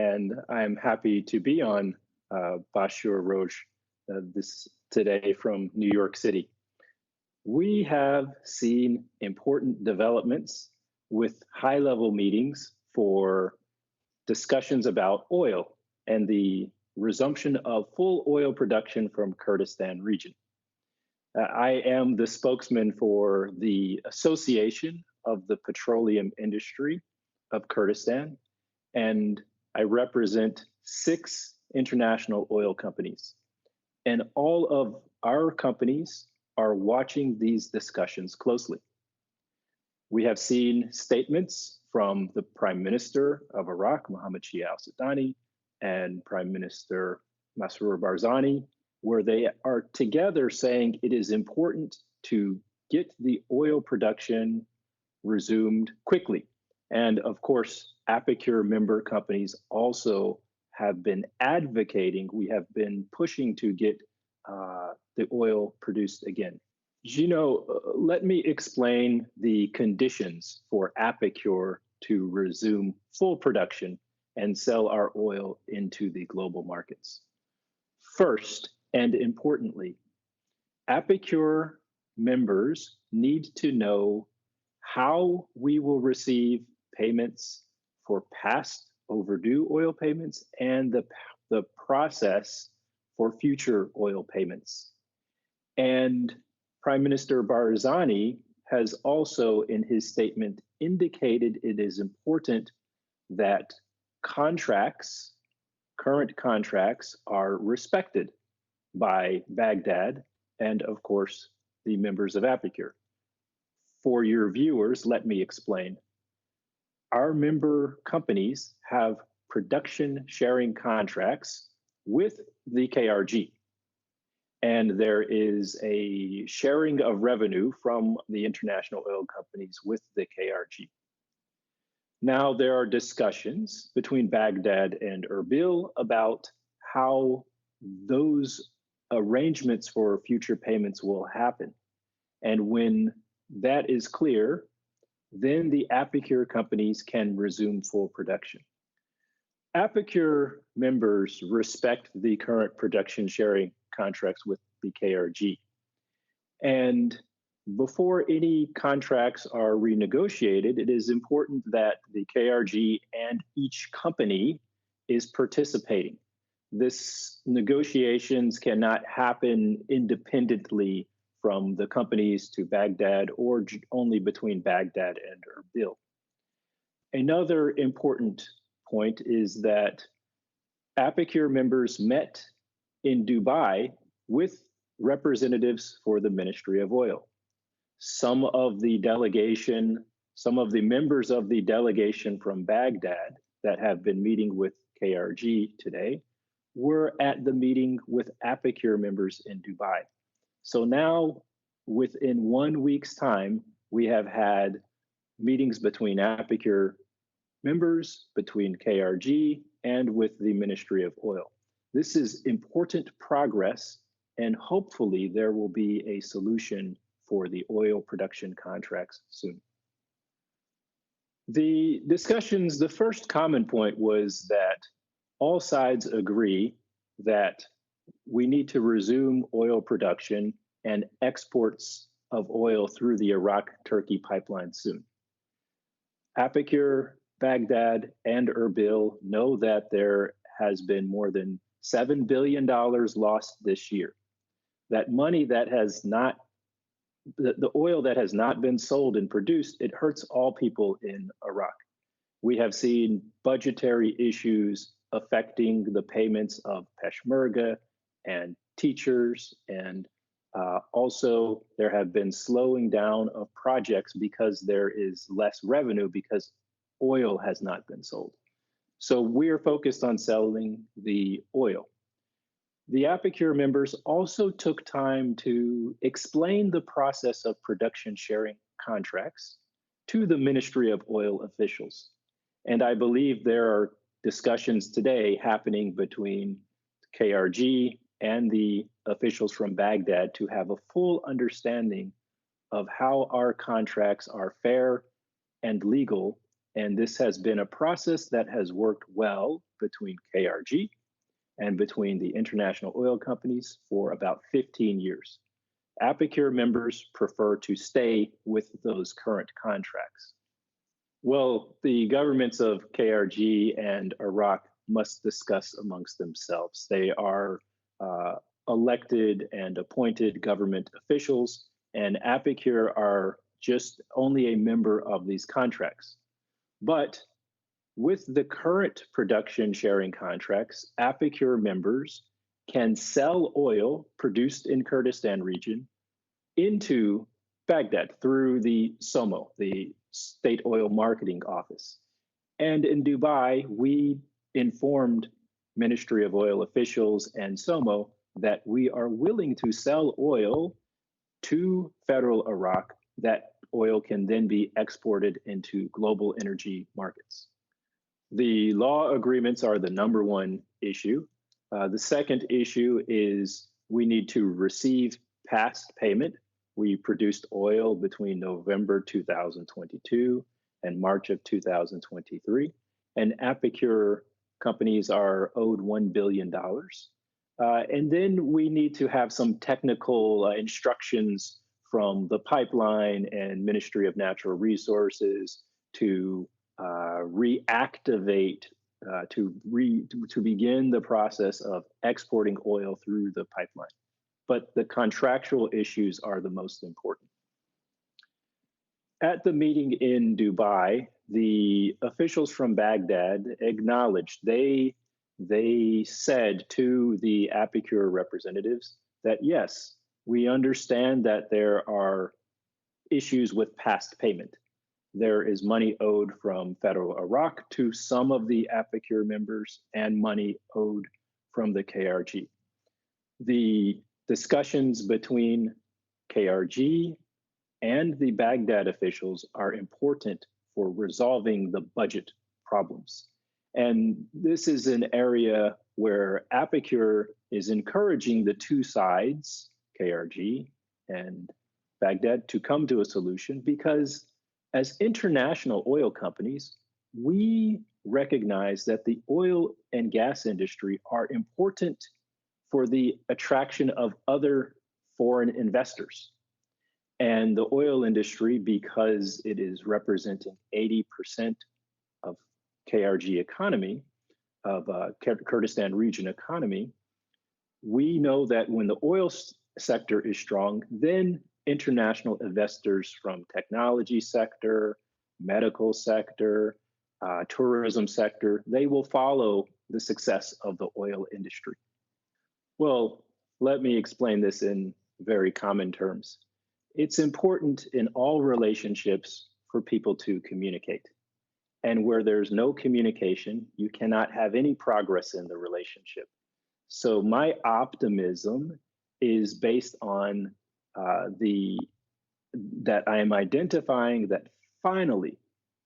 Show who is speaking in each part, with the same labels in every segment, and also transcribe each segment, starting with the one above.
Speaker 1: and I'm happy to be on Bashur Roche this today from New York City. We have seen important developments with high-level meetings for discussions about oil and the resumption of full oil production from Kurdistan region. I am the spokesman for the Association of the Petroleum Industry of Kurdistan, and I represent 6 international oil companies. And all of our companies are watching these discussions closely. We have seen statements from the Prime Minister of Iraq, Mohammed Shia al-Sudani, and Prime Minister Masroor Barzani, where they are together saying it is important to get the oil production resumed quickly. And of course, APIKUR member companies also have been advocating, we have been pushing to get the oil produced again. Gino, let me explain the conditions for APIKUR to resume full production and sell our oil into the global markets. First, and importantly, APIKUR members need to know how we will receive payments for past overdue oil payments and the process for future oil payments. And Prime Minister Barzani has also in his statement indicated it is important that contracts, current contracts, are respected by Baghdad and, of course, the members of APIKUR. For your viewers, let me explain. Our member companies have production sharing contracts with the KRG, and there is a sharing of revenue from the international oil companies with the KRG. Now, there are discussions between Baghdad and Erbil about how those arrangements for future payments will happen. And when that is clear, then the APIKUR companies can resume full production. APIKUR members respect the current production sharing contracts with the KRG. And before any contracts are renegotiated, it is important that the KRG and each company is participating. This negotiations cannot happen independently from the companies to Baghdad or only between Baghdad and Erbil. Another important point is that APIKUR members met in Dubai with representatives for the Ministry of Oil. Some of the members of the delegation from Baghdad that have been meeting with KRG today were at the meeting with APIKUR members in Dubai. So now, within 1 week's time, we have had meetings between APIKUR members, between KRG, and with the Ministry of Oil. This is important progress, and hopefully there will be a solution for the oil production contracts soon. The discussions, the first common point was that all sides agree that we need to resume oil production and exports of oil through the Iraq-Turkey pipeline soon. APIKUR, Baghdad, and Erbil know that there has been more than $7 billion lost this year. That money that has not, the oil that has not been sold and produced, it hurts all people in Iraq. We have seen budgetary issues affecting the payments of Peshmerga and teachers, and also there have been slowing down of projects because there is less revenue because oil has not been sold. So we're focused on selling the oil. The APIKUR members also took time to explain the process of production sharing contracts to the Ministry of Oil officials. And I believe there are discussions today happening between KRG and the officials from Baghdad to have a full understanding of how our contracts are fair and legal And this has been a process that has worked well between KRG and between the international oil companies for about 15 years. APIKUR members prefer to stay with those current contracts. Well, the governments of KRG and Iraq must discuss amongst themselves. They are elected and appointed government officials, and APIKUR are just only a member of these contracts. But with the current production sharing contracts, APIKUR members can sell oil produced in Kurdistan region into Baghdad through the SOMO, the State Oil Marketing Office. And in Dubai, we informed Ministry of Oil officials and SOMO that we are willing to sell oil to federal Iraq. That oil can then be exported into global energy markets. The law agreements are the number one issue. The second issue is we need to receive past payment. We produced oil between November 2022 and March of 2023, and APIKUR companies are owed $1 billion. And then we need to have some technical instructions from the pipeline and Ministry of Natural Resources to reactivate, to begin the process of exporting oil through the pipeline. But the contractual issues are the most important. At the meeting in Dubai, the officials from Baghdad acknowledged, they said to the APIKUR representatives that yes, we understand that there are issues with past payment. There is money owed from federal Iraq to some of the APIKUR members and money owed from the KRG. The discussions between KRG and the Baghdad officials are important for resolving the budget problems. And this is an area where APIKUR is encouraging the two sides, KRG and Baghdad, to come to a solution because as international oil companies, we recognize that the oil and gas industry are important for the attraction of other foreign investors. And the oil industry, because it is representing 80% of KRG economy, of Kurdistan region economy, we know that when the oil sector is strong, then international investors from technology sector, medical sector, tourism sector, they will follow the success of the oil industry. Well, let me explain this in very common terms. It's important in all relationships for people to communicate. And where there's no communication, you cannot have any progress in the relationship. So my optimism is based on that I am identifying that finally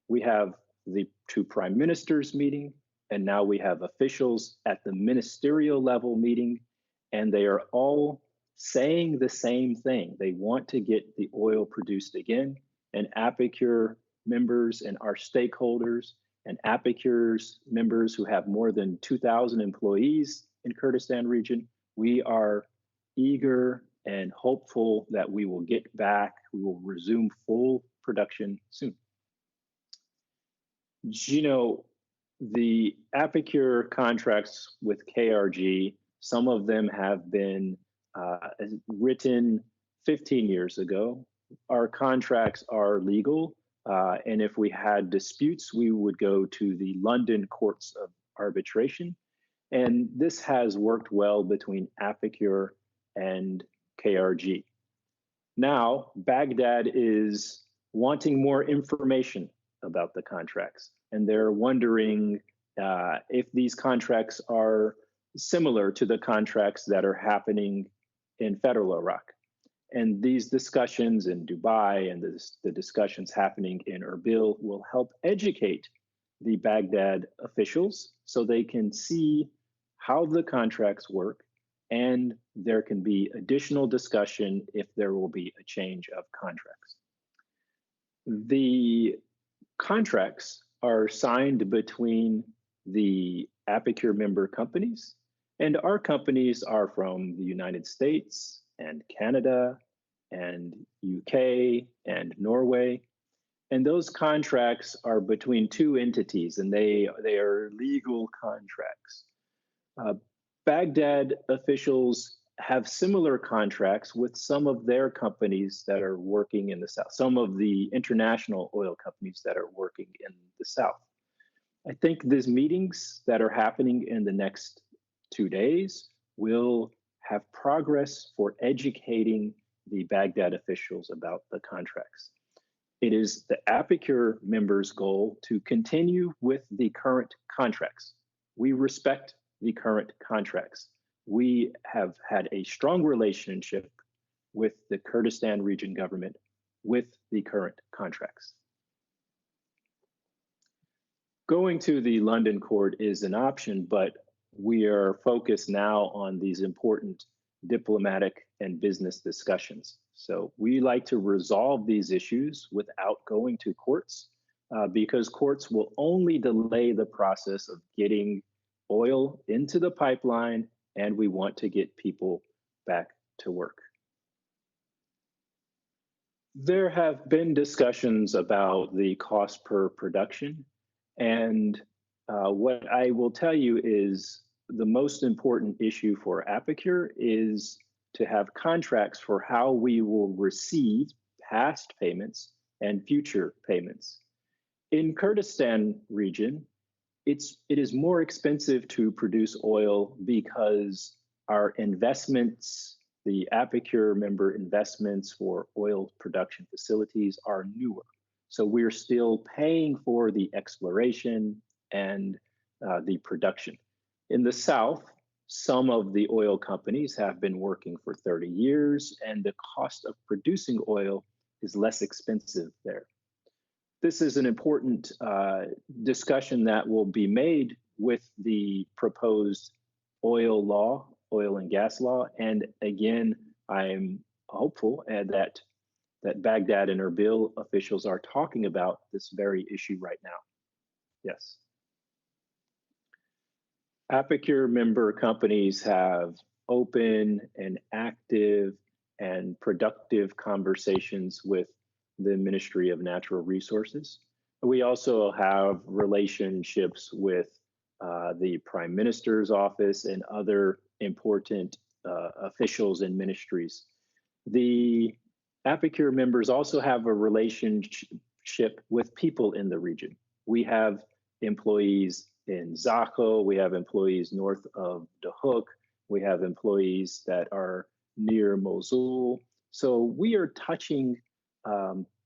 Speaker 1: we have the two prime ministers meeting, and now we have officials at the ministerial level meeting, and they are all saying the same thing. They want to get the oil produced again, and APIKUR members and our stakeholders and APIKUR's members who have more than 2,000 employees in Kurdistan region, we are eager and hopeful that we will get back, we will resume full production soon. You know, the APIKUR contracts with KRG, some of them have been written 15 years ago. Our contracts are legal, and if we had disputes, we would go to the London Courts of Arbitration. And this has worked well between APIKUR and KRG. Now, Baghdad is wanting more information about the contracts, and they're wondering if these contracts are similar to the contracts that are happening in federal Iraq. And these discussions in Dubai and the discussions happening in Erbil will help educate the Baghdad officials so they can see how the contracts work, and there can be additional discussion if there will be a change of contracts. The contracts are signed between the APIKUR member companies, and our companies are from the United States and Canada and UK and Norway. And those contracts are between two entities, and they are legal contracts. Uh, Baghdad officials have similar contracts with some of their companies that are working in the South, some of the international oil companies that are working in the South. I think these meetings that are happening in the next 2 days will have progress for educating the Baghdad officials about the contracts. It is the APIKUR members' goal to continue with the current contracts. We respect the current contracts. We have had a strong relationship with the Kurdistan region government with the current contracts. Going to the London court is an option, but we are focused now on these important diplomatic and business discussions. So we like to resolve these issues without going to courts because courts will only delay the process of getting oil into the pipeline, and we want to get people back to work. There have been discussions about the cost per production, and what I will tell you is the most important issue for APIKUR is to have contracts for how we will receive past payments and future payments. In Kurdistan region, it is more expensive to produce oil because our investments, the APIKUR member investments for oil production facilities are newer. So we're still paying for the exploration and the production. In the South, some of the oil companies have been working for 30 years, and the cost of producing oil is less expensive there. This is an important discussion that will be made with the proposed oil law, oil and gas law. And again, I'm hopeful that Baghdad and Erbil officials are talking about this very issue right now. Yes. APIKUR member companies have open and active and productive conversations with the Ministry of Natural Resources. We also have relationships with the Prime Minister's office and other important officials and ministries. The APIKUR members also have a relationship with people in the region. We have employees in Zakho, we have employees north of Dahuk, we have employees that are near Mosul. So we are touching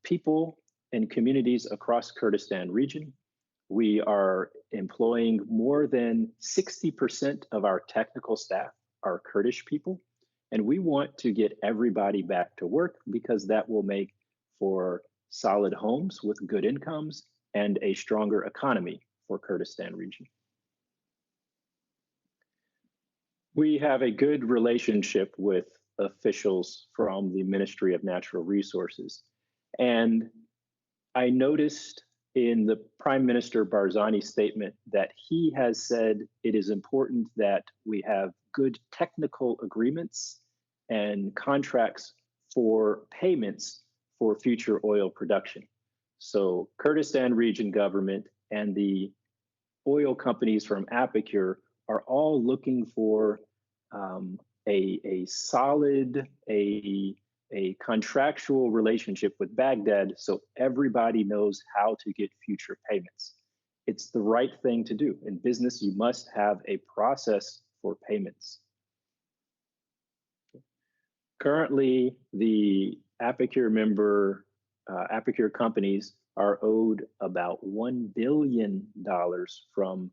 Speaker 1: people and communities across Kurdistan region. We are employing more than 60% of our technical staff are Kurdish people. And we want to get everybody back to work because that will make for solid homes with good incomes and a stronger economy for Kurdistan region. We have a good relationship with officials from the Ministry of Natural Resources. And I noticed in the Prime Minister Barzani's statement that he has said it is important that we have good technical agreements and contracts for payments for future oil production. So Kurdistan region government and the oil companies from APIKUR are all looking for a solid, a contractual relationship with Baghdad so everybody knows how to get future payments. It's the right thing to do. In business, you must have a process for payments. Currently, the APIKUR member, APIKUR companies are owed about $1 billion from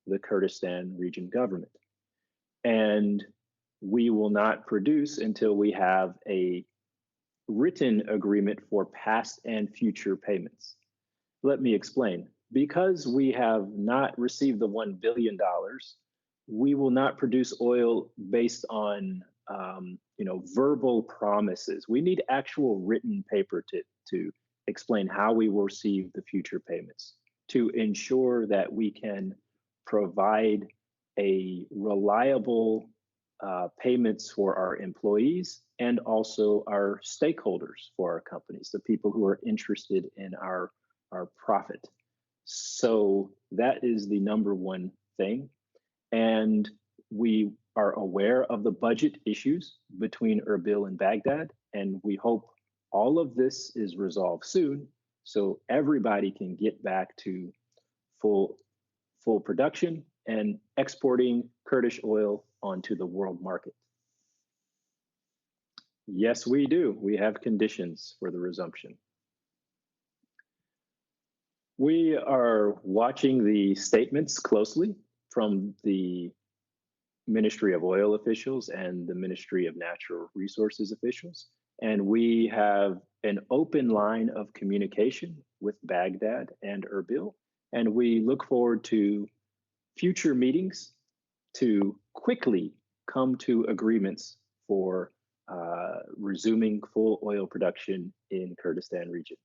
Speaker 1: the Kurdistan region government. And we will not produce until we have a written agreement for past and future payments. Let me explain. Because we have not received the $1 billion, we will not produce oil based on verbal promises. We need actual written paper to explain how we will receive the future payments. to ensure that we can provide a reliable payments for our employees and also our stakeholders for our companies, the people who are interested in our profit. So that is the number one thing. And we are aware of the budget issues between Erbil and Baghdad, and we hope all of this is resolved soon so everybody can get back to full production and exporting Kurdish oil onto the world market. Yes, we do. We have conditions for the resumption. We are watching the statements closely from the Ministry of Oil officials and the Ministry of Natural Resources officials. And we have an open line of communication with Baghdad and Erbil. And we look forward to future meetings to quickly come to agreements for resuming full oil production in Kurdistan region.